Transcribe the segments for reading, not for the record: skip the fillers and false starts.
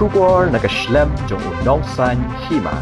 Shubor nakaslem jong unongsan hima.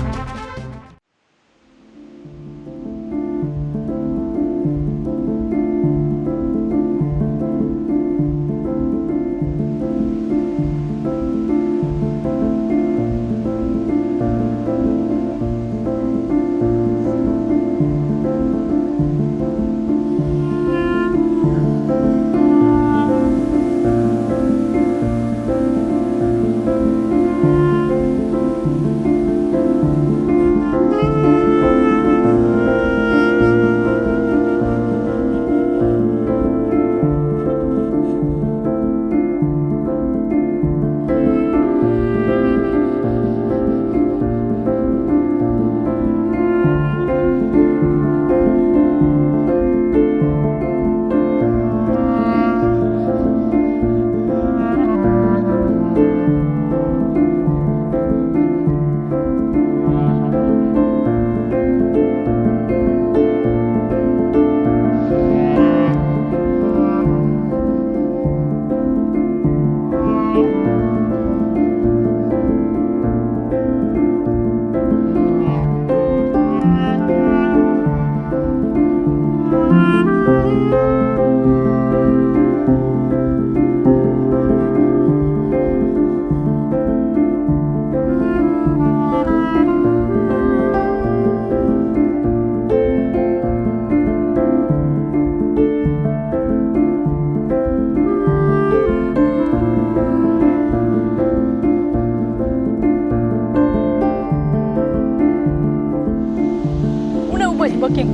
Working.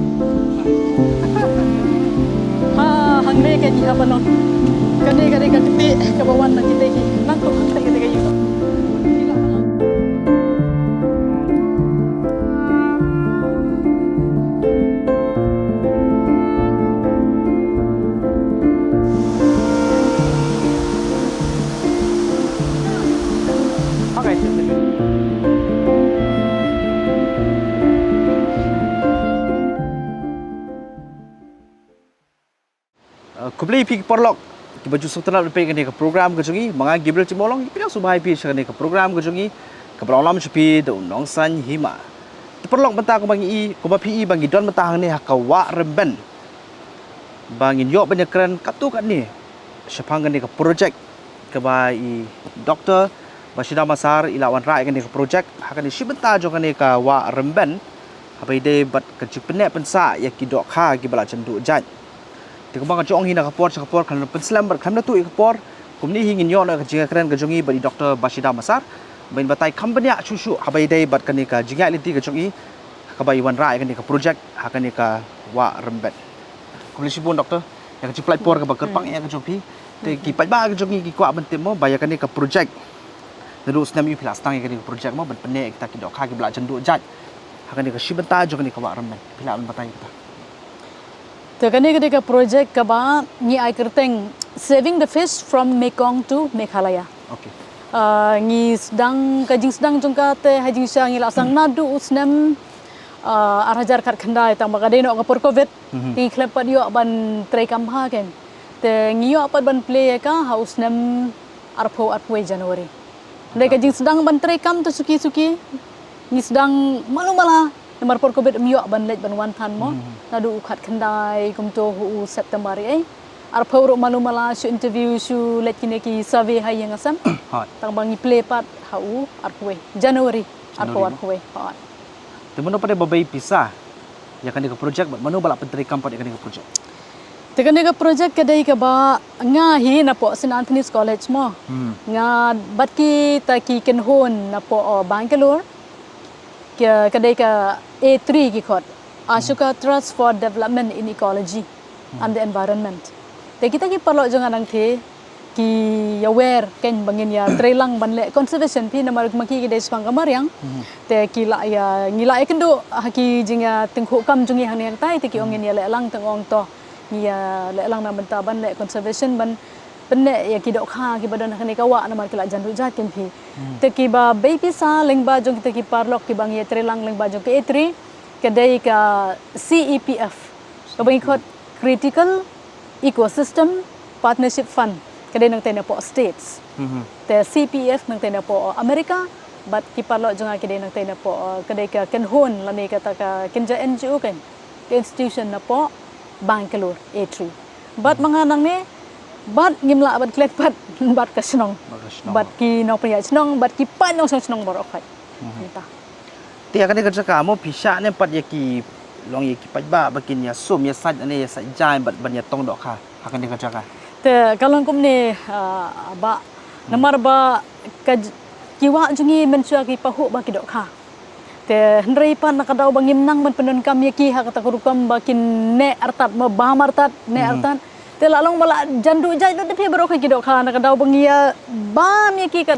Hang ni kan dia apa non? Kan dia kepi ke bawah nak kita ni. Nak tu kita kayu. Okay. Kubli pi porlok ki baju sutana pe ke program ke jungi manga gibril cimolong pi subai pi ke program ke jungi ke program pi do nongsan hima te porlok benta ko bangi ko ba pi bangi don benta hang ni hakawa remben bangin yo banyakran katu kat ni sepang ke project ke bai doktor Bashida Masar ilawan rai ke project hakan si benta jo ke ka wa remben hapai de bat ke cipene pensa ya ki dok kha ki bala cendu jan Tikabang kacong hina kapor kan penslam berkamna tu kapor kumni hingin yo na jinga keren kajongi badi Dr. Bashida Masar bain batai company chuchu habai dai bat kani ka jinga liti kajongi kabai wan rai kani ka project hakani ka wa rembet kumni sibun doktor yang kaji platform ka bakar pang yang kajopi te ki pajba kajongi ki kwa bentim mo baya kani ka project nadu snam yu pilas tang kani ka project mo ban pene kita ki dok ha ki bla cendu jat hakani ka shibenta jo kani ka wa rembet pilan batai kita Terkini ketika projek kaba ni ai kerteng saving the fish from Mekong to Meghalaya. Okay. Ni sedang kajing sedang jongka te hajing siang ila sang nadu usnem arajar kat kendai tang bagade no kapor covid ti klepat yo ban trai kamha ken. Te ngiyo apat ban play ka hausnem arpo atwe Januari. Dai kajing sedang ban trai kam tu suki-suki ni sedang malu-mala Nomor por COVID miok ban let ban wantan mo nadu ukat kendai kumto hu September ai arpo ro malu mala su interview su let kini ki survey hai yang asam tang bangi play part hau arpoe January arpoe hot temen pada babai pisah ya kan ke project manu balak penteri kampung ya kan ke project tekan ke project kedai ke ba ngahi na po St Anthony's College mo nga batki taki kenhon na po Bangalore kedai ke A3 ki khot Ashoka Trust for Development in Ecology and the Environment. Te kita ki perlu jangan nang the ki aware ken bangin ya trailang banle conservation pi namar maki ki des pang kamar yang te ki la ya ngila ya kendo haki jinga tengkho kam jungi han yang tai te ki ongin ya le lang tengong to ni ya le lang na benta banle conservation ban penne ya ki dok kha ki badan khani ka wa namar ki la jandu jat ken phi te ki ba baby sa leng ba jong kita ki parlok ki bang ye trelang leng ba jong ke A3 kedai ka CEPF ka bang khot critical ecosystem partnership fund kadai nang tena po states te CPF nang tena po Amerika bat ki parlo jonga kadai nang tena po kadai ka kenhon lani kata ka kinja NGO kan ke institution na po Bangalore A3 bat mga nang ni bat ngimla bat klek bat ka snong bat ki no priya snong bat ki pan no snong borok khat nita Tia kan kerja kamu bisa ne pat yaki long yaki pat ba bakin ya sum ya sad ane ya sad jain bat ban ya tong dok ka akan kerja ka te kalon kum ni ba namar ba ka kiwa jungi mensua ki pahu ba ki dok ka te hendrai pan nakadaw bangim nang man penun kam yaki ha kata kurukam bakin ne artat ma ba martat ne artat te lalong mala jandu jai do pe baro ki dok ka nakadaw bangia ba yaki ka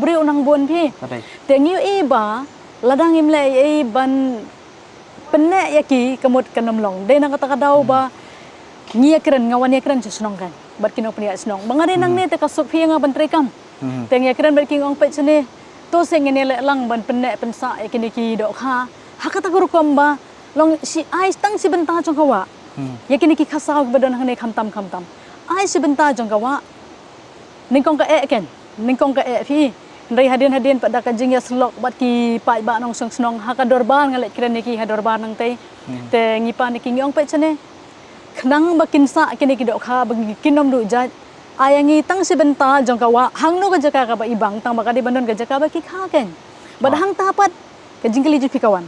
bri unang bon pi te ngiu e ba ladang imle e ban penne yaki kamut kanam long de nang kata kadaw ba ngia keren ngawan ya keren senong kan bat kino pnia senong mangare nang ne te kasuk phi nga ban trekam te ngia keren bat king ong pet sene to seng ne le lang ban penne pensa yakini ki dok ha hakata guru komba long si ai tang si benta jong kawa yakini ki khasau badan hang ne khamtam ai si benta jong kawa ningkong ka e ken ningkong ka e phi Ndai hadin pada kajing ya selok bat ki pai ba nong snong hakador ban ngalet kira niki hador ban nang te ngipa niki ngiong pe chane khnang bakin sa kini ki dok kha bagi kinom du jat ayangi tang sebenta jong kawa hang no ka jaka ka ba ibang tang bakadi bandon ka jaka ba ki kha ken bad hang tapat kajing kali ju kawan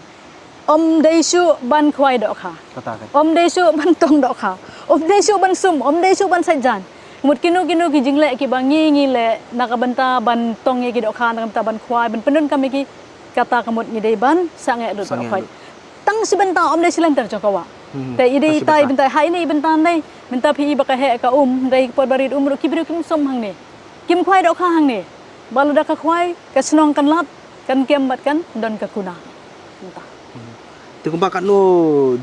om daisu ban khwai dok kha om daisu ban tong dok kha om daisu ban sum om daisu ban sajan mut kinu ki jingle ki bangi ngile nakabanta ban tong ye ki dok kha nakabanta ban khwai ban penun kami ki kata kamut ni dei ban sange dut khwai tang sebenta om dai silantar jokawa te ide tai bentai hai ni bentan dai menta phi ba ka he ka dai pot barit ru ki biru kim som hang ni kim khwai dok kha hang ni balu dak ka khwai ka snong kan lat kan kem bat kan don ka kuna menta te kumba kan no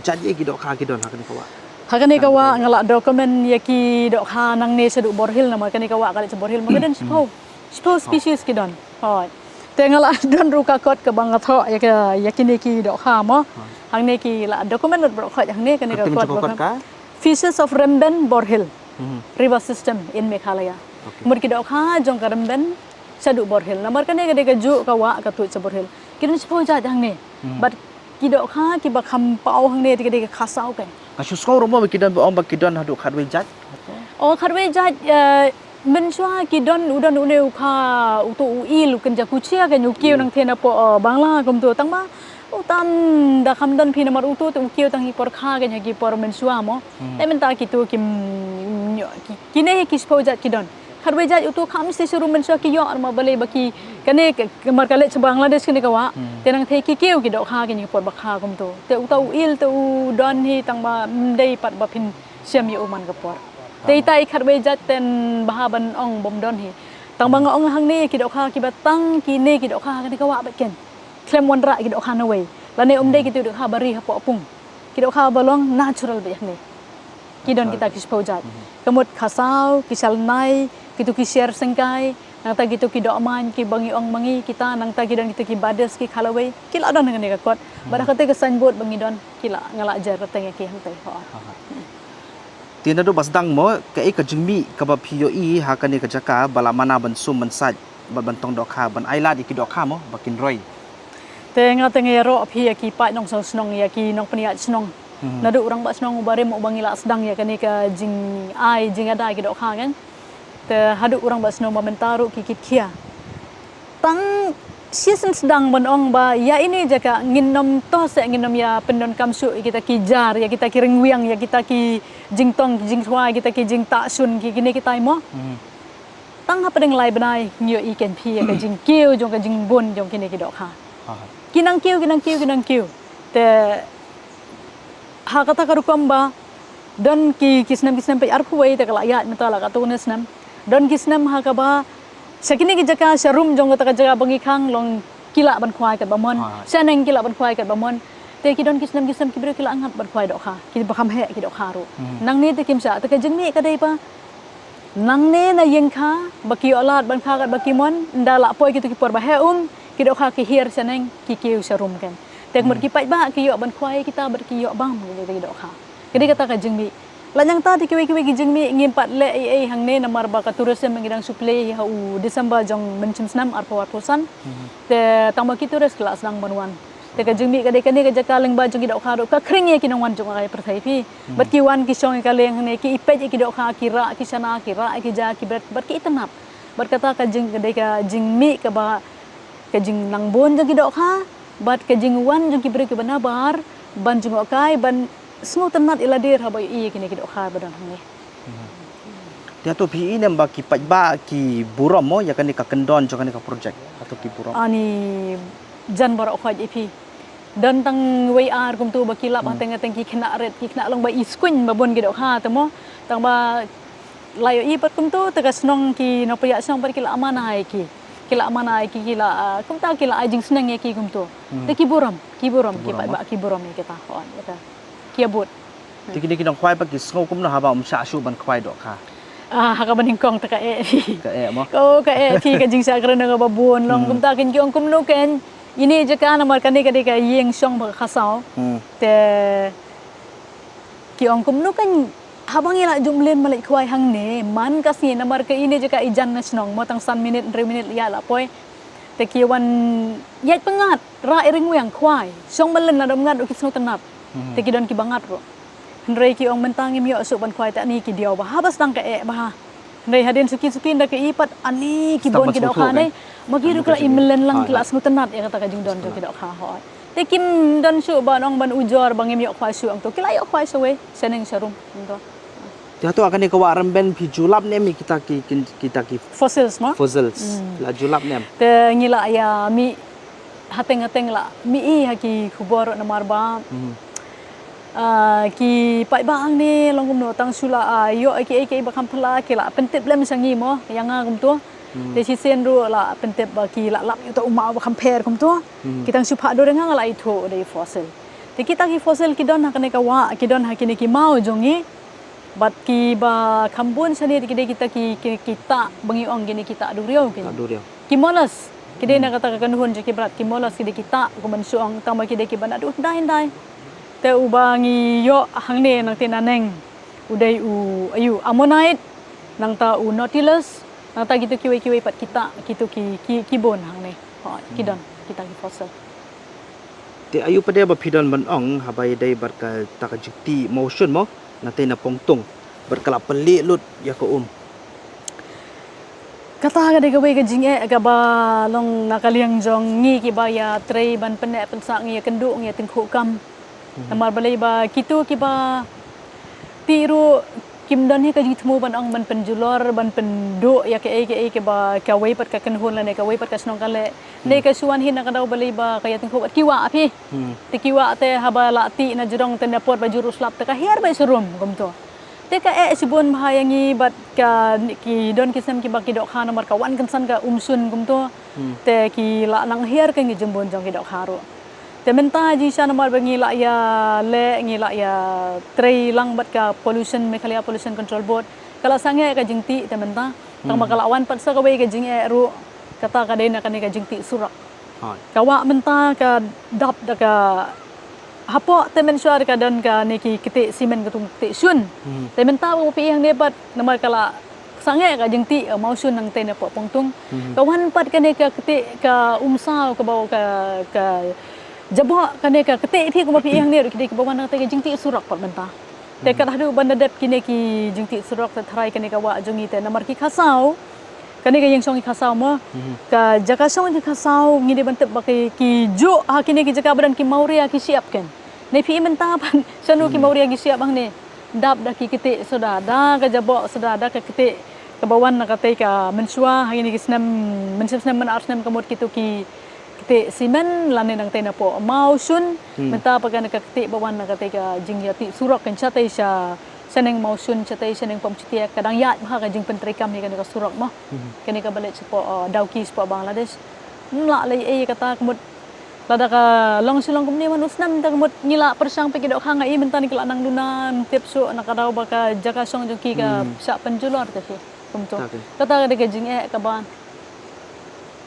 jaje ki dok kha ki don hakani kawa hakani kawa ngala dokumen yaki dok kha nang ne sedu borhil nama kani kawa kali borhil magaden spo species ki don hoi te ngala don ru ka kot ka bang tho yakini ki dok kha mo hang ne ki la dokumen bro kha hang ne kani ka kot fishes of Remben borhil river system in Meghalaya mur ki dok kha jong ka Remben sedu borhil namar kani ka ju kawa ka tu borhil kin spo ja hang ne but ki dok kha ki ba kham pau hang ne ka khasau kan Kasus kau rumah bikidan om bikidan haduk khadwe jat. Oh khadwe jat mensua kidon udan une ukha utu uil kenja kucia kan ukiu nang thena po bangla kom tu tangma utan da khamdan phi namar utu tu ukiu tang hi por kha kan gi por mensua mo menta kitu kim kine ki spo jat kidon khadwe jat utu kham se suru mensua ki yo ma bale baki kane kamar kale cha Bangladesh kene kawa tenang the ki kiu ki dok kha ki por bakha kom tu te utau il te don hi tang ba dei pat ba phin siam yu man ka por te tai khadwe jat ten bahaban ong bom don hi tang bang ong hang ne ki dok kha ki batang ki ne ki dok kha kene kawa ba ken klem wan ra ki dok kha na we la ne dei ki tu dok kha bari ha po pung ki dok kha balong natural ba ne ki don kita ki spo jat kamut khasau ki sal nai kitu ki share sengkai nang ta gitu ki dok man ki bangi ong mangi kita nang ta gidon gitu ki bades ki khalawai kila don nang ne ka kot bada kate ka signboard bangi don kila ngala jar teng ki hang tai ho Tina do basdang mo ka ka jingmi ka ba pio I ha ka ne ka jaka bala mana ban sum ban saj ba ban tong dok kha ban aila di ki dok kha mo bakin roi te nga teng ro phi ki pa nong so snong ya ki nong pnia snong nadu urang ba snong bare mo bangi la sedang ya ka ne ka jing ai jing ada ki dok kha kan te hadu urang ba snong momentaru ki kit khia tang season sedang benong ba ya ini jaka nginom to se nginom ya pendon kamsu kita ki jar ya kita ki ringwiang ya kita ki jingtong jing thwa kita ki jing ta sun ki kini kita mo tang apa deng lai benai ngio I ken phi ya ka jing kiu jong ka jing bon jong kini ki dok ha kinang kiu te ha kata karukom ba don ki kisnam pe arpuai te kala ya meta la ka tu nesnam don kisnam ha ka ba sakini ki jaka sharum jong ka jaka bangi khang long kila ban khwai kat bamon saneng kila ban khwai kat bamon te ki don kisnam ki bro kila angat ban khwai dok kha ki ba kham he ki dok kha ru nang ne te kim sa te ka jingmi ka dei pa nang ne na yeng kha baki olat ban kha kat baki mon ndala poi ki tu ki por ba he ki dok kha ki hir saneng ki kiu sharum kan te mur ki pai ba ki yo ban khwai kita ber ki yo bang ki dok kha kedi kata ka jingmi Lanyang tadi kiwi-kiwi gijeng mi ingin pat le ai hang ne namar ba ka tourism ngidang suplai ha u Desember jong mencim snam arpo arposan te tamba ki turis kelas nang banwan te ka jengmi ka de kani ka jakaleng ba jong idok kharo ka kring ye kinong wan jong ai perthai pi bat ki wan ki song ka leng ne ki ipej ki dok kha kira ki sana kira ki ja ki bat ki itanap bat kata ka jeng ka de ka jengmi ka ba ka jeng nang bon jong idok kha bat ka jeng wan jong ki bre ki banabar ban jong kai ban semua tenat iladir habai kini kidok kha badan hang ni. Dia tu PE nem ba ki pajba ki buram mo ya kan ka kendon jo kan ka project atau ki buram. Ani jan bara khaj ipi. Dan tang WR kum tu ba kilap teng teng ki kena red ki kena long ba iskuin ba bon kidok kha temo tang ba layo i pat kum tu tegas nong ki no payak song par kila amanai ki. Kila amanai ki kila kum ta kila ajing seneng ye ki kum tu. Te ki buram ki pajba ki buram ni kita kawan kata. Kia bot. Tikini kinong kwai pa ki sngo kum na haba sha shu ban kwai dok kha. Haka baning kong taka ti. Ka mo. Ko ka ti ka jing sa krana ka babon long kum ta kin kyong kum no ken ini je ka na mar kan ka de ka yeng song ba khasao. Te kyong kum no kan habang ila jumlen malai kwai hang ne man ka si na mar ka ini je ka ijan na snong mo tang san minute 3 minute ya la poi. Te ki wan yat pengat ra iring yang kwai. Song malen na dom ngat ki sngo tenap. Te ki don ki bangat ro. Hendrai ki ong mentang im yo sok ban kwai tak ni ki diaw ba habas tang ka ba. Hendrai hadin suki-suki nda ke ipat ani ki bon ki dok kha nei. Magi ru kala imlen lang kelas mutenat ya kata ka jing don ki dok kha ho. Te kim don su ba nong ban ujor bang im yo kwai su ang to kila yo kwai sawe seneng sarum to. Dia tu akan ka waram ben pi julap nem kita ki Fossils ma. fossils la julap nem. Te ngila ya mi hateng-hateng la mi i haki khubor na marba. Ki pai bang ni long kum no tang sula yo ai bakam phala ki la pentep lem sangi mo yang kum tu de si sen ru la pentep ba ki la lap yo to uma bakam per kum tu ki tang su pha do rengang la itho de fossil te kita ki fossil ki don hakane ka wa ki don hakini ki mau jongi bat ki ba khambun sani ki de kita bangi ong gini kita adu riau ki molas ki de na kata ka nuhun je ki berat ki molas ki de kita ko man suang tama ki de ki ban adu dai te ubangi yo hang ne nang tinaneng udai ayu ammonite nang ta nautilus nang ta gitu kiwi pat kita gitu ki bon hang ne kidon kita ki fossil Te ayu pada ba pidon ban ong habai dai barka takajikti motion mo nate na pongtung berkala peli lut ya ko kata ka de gawe ka jing ka ba long nakaliang jong ngi ki ba ya trei ban pene pensak ngi kendu ngi tengku kam Namar balai ba kitu ki ba tiru kim don hi ka jitmu ban ong ban penjulor ban pendo ya ke ba ka wei pat ka kenhun la ne ka wei pat ka snong kale ne ka suan hin ka daw balai ba ka yating ko kiwa api te kiwa te haba la ti na jurong te nepot ba jurus lap te ka her ba surum gum to te ka sibun bahayangi bat ka ki don kisem ki ba ki dok kha nomor ka wan kan san ka umsun gum to te ki la nang her ka ngi jembon jong ki dok kharo te menta ji sha nomor bangi la ya le ngi la ya trei lang bat ka pollution Meghalaya pollution control board kala sange ka jingti te menta tang makalawan pat sa ka wei ka jing ru kata ka dena ka ni ka jingti surak kawa menta ka dap da ka hapo te men syar ka dan ka ni ki kiti simen ka tung kiti sun te menta ko pi yang ne bat nomor kala sange ka jingti mau sun nang te ne po pongtung kawan pat ka ni ka kiti ka umsal ka bawa ka jabok kane ka kete thi ko mapi yang ne ki bawan nang te jingti surak pat menta te ka hadu bandadep kine ki jingti surak te thrai kane ka wa jongi te namar ki khasau kane ka yang song ki khasau mo ka jaka song ki khasau ngi de bantep ba ki jo ha kine ki jaka badan ki mauria ki siap ken ne pi menta pan sanu ki mauria ki siap bang ne dap da ki kete soda da ka jabok soda da ka kete ka bawan na ka te ka mensua ha kine ki snam mensam men arsnam kamot kitu ki kete simen lane nang tena po mau sun menta pagan ka kete bawan na kate ka jingyati surak kan chatai sha saneng mau sun chatai saneng pom chitia kadang yat bha ka jing pentrikam ni kan ka surak mo kan ka balet po dauki po Bangladesh la lai kata kemut lada ka long silong kumni manus nam ta kemut ngila persang pe kidok hanga i menta ni kala nang duna tip su nakadaw ba ka jaka song joki ka sa penjulor ta fi kumto kata ka jing ka ban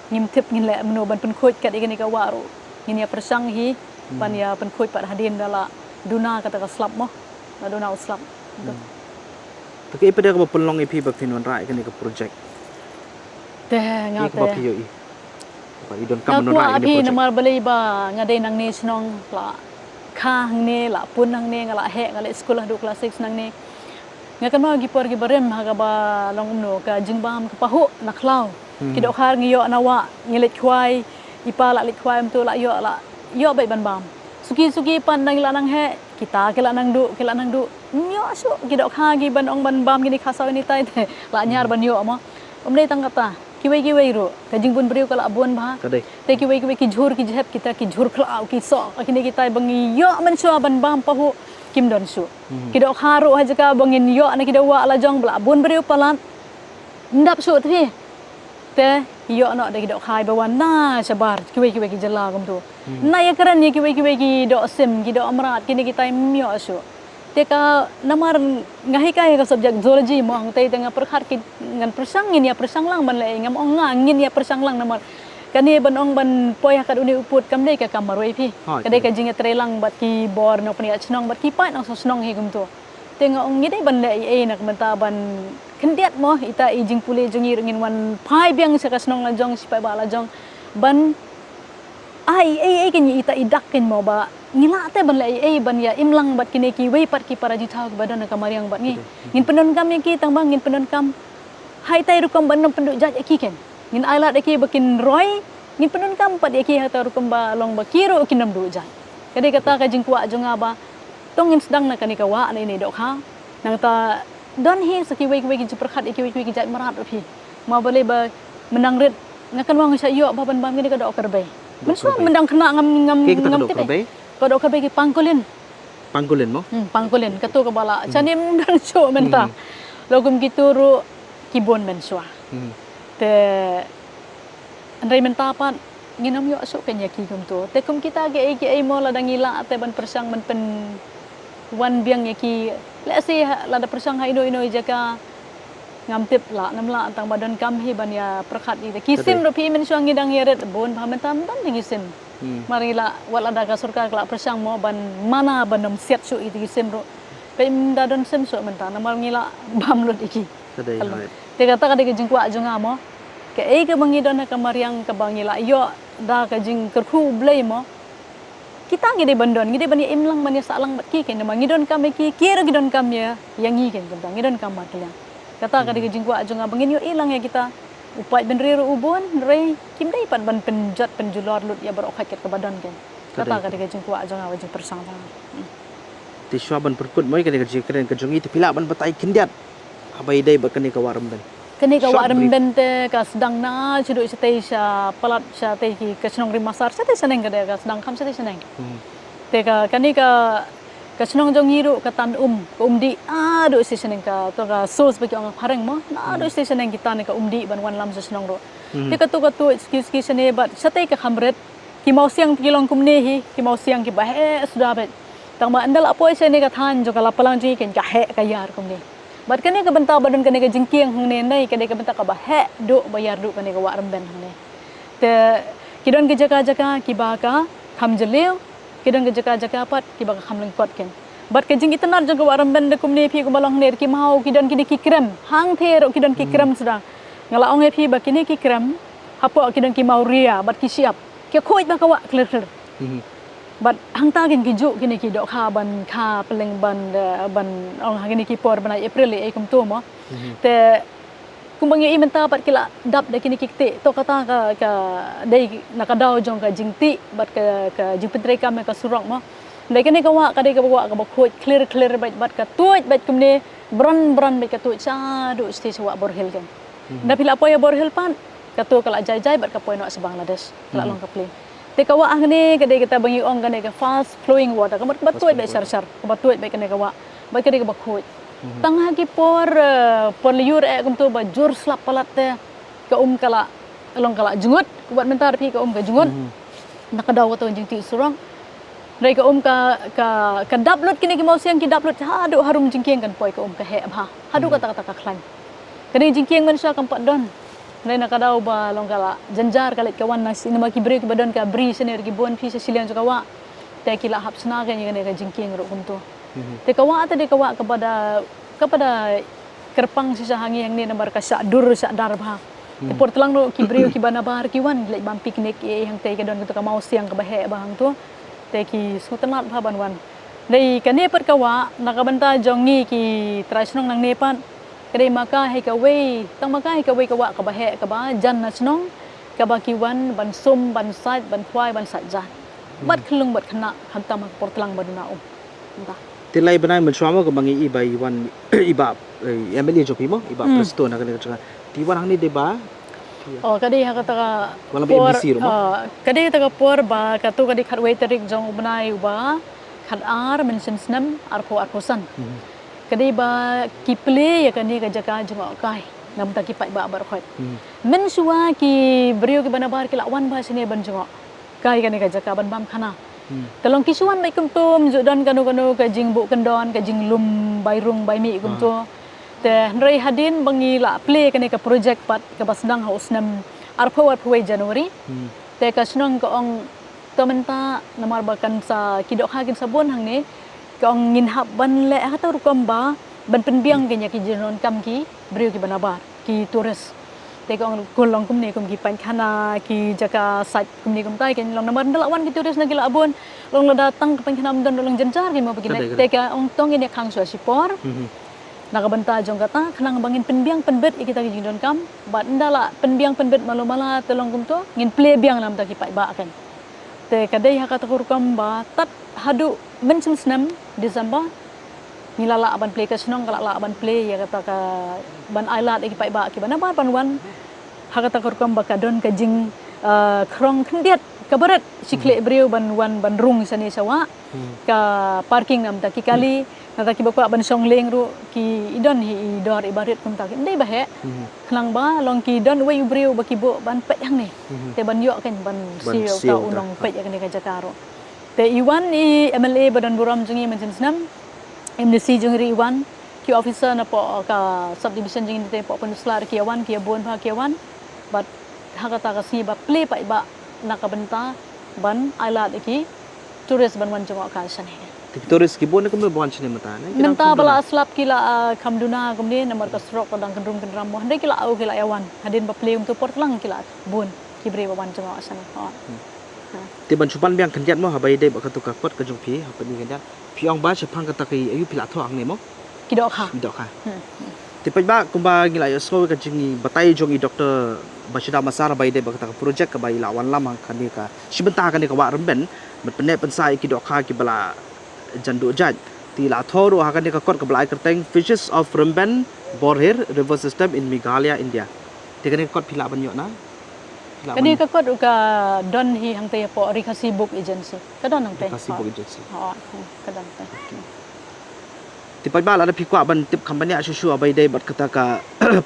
ngim tip ngin le meno ban pen khoj kat igani ka waru ngin ya persang hi pan ya pen khoj pat hadin dala duna kata ka slap mo duna slap Tapi pada ka pelong ipi ba pinon rai kani ka project. Te nga Iki ka ba te. piyo i. Ba idon ka Nga menon kuwa rai kani api project. namar balay ba nga day nang ni sinong la ka hang ni la pun hang ni nga la he nga la school hadu class 6 nang ni. Nga kan ma gipor gi barem ha ba long no ka jingbam ka pahu na klaw. Kidok har ngi yo na wa ngilit kwai ipa la lit kwai mtu la yo bai ban bam. Suki pan nang la nang he kita kila nang du nyo su kidok ha gi ban ong ban bam gini khasau ni tai te la nyar ban yo mo. Omdei tang kata kiwai ro ka jingbun beriu kala abun ba. Kadai. Te kiwai ki jhur ki jhep kita ki jhur klau ki so akini kita bangi yo man su ban bam pahu kim don su. Kidok haru ha jaka bangin yo na kidawa la jong bla abun beriu palat ndap su thi. Te yo no de kidok hai bawan na sabar kiwai ki jala gum tu. Na ya keren ni kiwai ki dok sim ki dok amrat kini kita myo su. Te ka namar ngahi ka subjek zoology mo ang tay tengah perkhat ki ngan persang ngin ya persang lang ban le ngam ong nga ngin ya persang lang namar. Kani ban ong ban poy hakat uni uput kam dei ka kamaroi pi. Kadai ka jinga trelang bat ki bor no pnia chnong bat ki pat nang snong hi gum tu. Tengah ong ngidai ban le nak menta ban kendiat mo ita ijing pule jongi ngin wan pai biang sa kasnong la jong sipai ba la jong ban ai kan ita idak kan mo ba ngila te ban le ban ya imlang bat kini ki wei pat ki para jitha ke badan ka mariang bat ni ngin penon kam ki tang bang ngin penon kam hai tai ru kam ban nom penduk jaj ki ken ngin ailat ki bakin roy ngin penon kam pat ki ha taru kam ba long ba kiro ki nam du jaj kadai kata ka jing kuat jong aba tongin sedang nak ni ka wa ni dok ha nang ta don hi sakiwai ki perkhat ki jaj marat pi ma boleh ba menang red ngakan wang sa yo ba ban bam ni ka dok kerbai men suam mendang kena ngam te. Ko dok kerbai ki pangkulin Pangkulen mo. Pangkulin katu ka bala chanim dan so menta logum kituru kibon men sua te andai menta pan nginam yo asuk kanya ki gum tu te kum kita ge mo la dangila te ban persang men pen wan biang ki la si la da persang ha ino jaka ngam tip la nam la antang badan kam hi ban ya perkhat ni kisim ro pi men suang ngidang yeret bon ba men tam dan ngisim mari la wala da ka surka la persang mo ban mana banom siat su itu kisim ro pe da don sem so men ta namal ngila bam lut iki Kadai. te kata ka de jingkwa jonga mo ke ke bangidon ka mariang ka bangila yo da ka jing kerku blai mo kita ngide bandon ngide bani imlang mani salang bat ki ken mangidon kam ki kira gidon kam ya yang ngi ken bang ngidon kam mat kalian kata ka de jingkwa jonga bangin yo ilang ya kita upai benri ubon rei kim dai pat ban penjat penjulor lut ya barok haket ke badan ken kata ka de jingkwa jonga wajib persang ta Ti shwa ban perkut moi kani ka jikren ka jongi ti pila ban batai kindiat. Abai dai ba kani ka waram dan. kani ka waram bente ka sedang na chudu sete sha palat sha te ki kasnong rimasar sete seneng ka de ka sedang kam sete seneng te ka kani ka kasnong jongiru ka tan di adu si seneng ka to ka sos bagi orang pareng mo na adu si seneng kita ne ka di ban wan lam senong ro te ka tu ski sene bat sete ka khamret ki mau siang pilong kumne hi ki mau siang ki bahe sudah bet tang ma andal apoi sene ka than jo ka lapalang ji ken ka he ka yar kumne bat kani ka benta badon kani ka jingkiang hang ne nai kani ka benta ka bahe do bayar do kani ka waram ben hang ne te kidon ke jaka ki ba ka kham jeleu kidon ke jaka pat ki ba ka kham leng pot ken bat ke jing itanar jo ka waram ben de kumne phi ko balong ner ki mau kidon kini ki krem hang the ro kidon ki krem sedang ngala ong phi ba kini ki krem hapo kidon ki mau ria bat ki siap ke khoi ba ka wa clear but hang ta gen kiju kini ki dok kha ban kha peleng ban ong hang ni ki por ban April e kum tu mo te kumbangi i menta pat kila dap de kini kikte to kata ka dei nakadaw jong ka jingti bat ka jingpetre kam ka surong mo dei kini ka wa ka dei ka ba khoi clear bat ka tuit bat kumne bran bat ka tuit cha do sti wa borhel kan da pila poya borhel pan ka tu kala jai bat ka poy no sa Bangladesh kala long ka play te kawa ang ni kadai kita bangi ong kane ka fast flowing water ka batuit ba sar ka batuit ba kane kawa ba kadai ka bakhoi tangha ki por liur e kum tu ba jur slap palat te ka kala along kala jungut kubat mentar pi ka ka jungut nakadaw ka to jing ti surang dai ka ka daplut kini ki mau siang ki daplut hadu harum jingkieng kan poi ka ka he ba hadu ka ta klan kadai jingkieng man sya kam pat don Nai nakadaw ba long kala janjar kalit kawan na sinema ki break badan ka bri sener ki bon fi silian juga wa te kila hap sna ka ni ka jingking ro kum tu te kawa ate de kawa kepada kerpang sisa hangi yang ni nambar ka dur dar bah tepor telang ro kibriu ki bana bar ki wan lek bam piknik yang te ka don ka mau siang ka bahe bahang tu te ki sutanat bah ban wan dei ka ne pat ka wa nakabanta jongi ki trasnong nang ne pat kadai maka hai ka wei tang maka hai ka wei ka wa ka bahe ka ba jan na snong ka ba ki wan ban sum ban sat ban khwai ban sat jan bat khlung bat khana hantam por telang baduna entah tilai benai mensuama ke bangi iba iwan iba MLA jopi mo iba presto na kani ka ti wan hang ni de ba oh kadai ha kata wala ba MBC ro mo kadai ta por ba ka tu kadai khat wei tarik jong benai ba khat ar mention snam arpo arposan kadai ba kiple ya kani ka jaka jong kai nam ta ki pai ba bar khot men suwa ki brio ki banabar ki lawan ba sini ban jong kai kani ka jaka ban bam khana Talong kisuan mai kumtum judan kanu ka jing bu kendon ka jing lum bai rung bai mi kumtu te rei hadin bangi la play kani ka project pat ka basdang haus nam arpo Januari te ka snong ka ong tomenta namar bakan sa kidok hagin sabon hang ni ka ong ngin hab ban le ha tor komba ban penbiang kanya ki jenon kam ki brio ki banabar ki turis te kong kulong kumni kum ki pan khana ki jaka sat kumni kum tai ken long namar dalawan ki turis na gila abon long la datang ke pan khana don long jenjar ki mo begini te ka ong tong ini khang sua sipor nakabanta jong kata khanang bangin penbiang penbet kita ki don kam bat ndala penbiang penbet malu mala telong kum to ngin play biang lam ta ki pai ba kan te kadai ha kata kurkam ba tat hadu men snam Desember nilala aban play ka snong kala aban play ya kata ka ban ailat ki pai ba ki bana ba ban wan ha kata kurkam ba ka don ka jing krong khndiat ka barat sikle brio ban wan ban rung sani sawa ka parking nam ta ki kali nata ki bakwa ban song leng ru ki idon hi idor ibarit kum ta ki ndai ba he khlang ba long ki don wei brio ba ki bo ban pet hang ni te ban yo kan ban sio ka unong pet ya kan ka jakaro te iwan i MLA badan buram jungi mencen senam MDC jung ri wan ki officer na po ka subdivision jing te po penuslar ki wan ki bon ba ki wan but hakata ka si ba play pa ba nakabenta ban ailat ki tourist ban wan jong ka san he turis ki bon ko mo bon chine mata na menta bala slap kila kamduna kumni nomor ka strok kadang kendrum kendram mo handai kila au kila yawan hadin ba play untuk port lang kila bon ki bre ba wan jong san ha ti ban chupan biang khanjat mo habai de ba ka tu ka pot ka jong phi ha pani kan phi ong ba chapang ka ta ki ayu pila tho ang ne mo kidok ha ti pa ba kumba ngila yo so ka jingi batai jong i doctor Bashida Masar bai de ba ka project ka bai lawan lam kan ni ka shibenta kan ni ka wa remben bat pene pensai kidok ha ki bala jandu jaj ti la thoru ha kan ni ka kot ka blai kerteng fishes of remben borher river system in Meghalaya India ti kan ni kot phila ban yo na kani ka kot ka don hi hang te po Rikasi Book Agency ka don hang te Rikasi Book Agency ha ka don te ti pa ba la phi kwa ban tip company a shu abai dei bat kata ka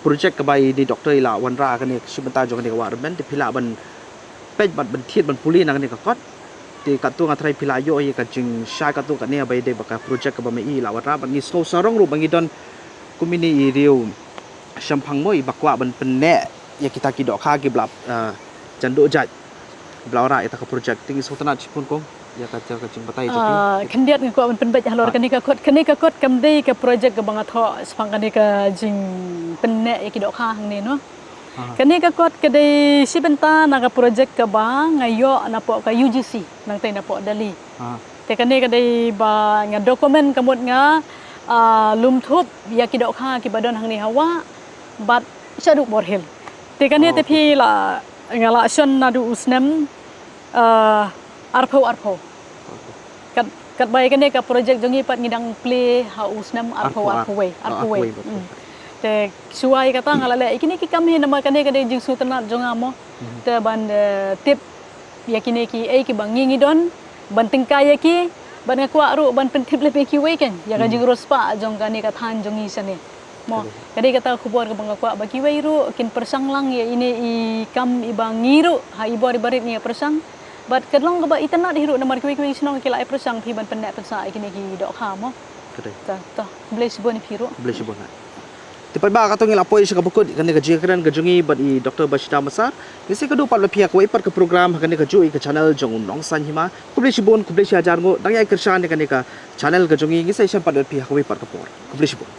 project ka bai di doctor ila wanra ka ni shibanta jong ni ka war ben ti phila ban pej bat ban thiet ban puli na ka ni ka kot ti ka tu nga thrai phila yo ye ka jing sha ka tu ka ne abai dei ba ka project ka ba me i la wanra ban ni so sarong ru bangi don kumini i riu shampang moi bakwa ban penne ya kita ki dok kha ki blap jandu jaj blawra ita ka project tingi sotana chipun kong ya ka jing batai joki khendiat ko ban penbet halor kani ka kot kamdei ka project ka banga tho spang kani ka jing penne ya ki dok kha hang ne no kani ka kot kadai sibenta na ka project ka ba ngayo na po ka UGC nang tay na po dali te kani kadai ba nga dokumen kamot nga lumthup ya ki dok kha ki badon hang ni hawa bat saduk borhil te kani te phi la ngala shon na du usnem arpo kat bai kani ka project jongi pat ngidang play ha usnem arpo we te suai kata ngala le ikini ki kami nama kani kani jing sutana jonga mo te ban tip yakini ki ai ki bangi ngidon ban tingkai ki ban ngakwa ru ban pentip le ki we kan ya ka jing rospa jong kani ka than jongi sane mo kadi kata kubor ke bangakwa bagi wairu kin persang lang ya ini i kam ibangiru ha ibor ibarit ni persang bat kedlong ba itanat hiru namar kwi sinong kila persang pi ban pendak pensa ikini ki dok ha mo kade ta bless bon piru bless bon ti pa ba ka to ngila poi sa kabukod kan ka jikran ka jungi bat i Dr. Bashida Masar ngisi ka du pat pihak wai par ka program kan ka ju i ka channel jong nong san hima kublish bon kublish ajar ngo dang ai kershan kan ka channel ka jungi ngisi sam pat pihak wai par ka por kublish bon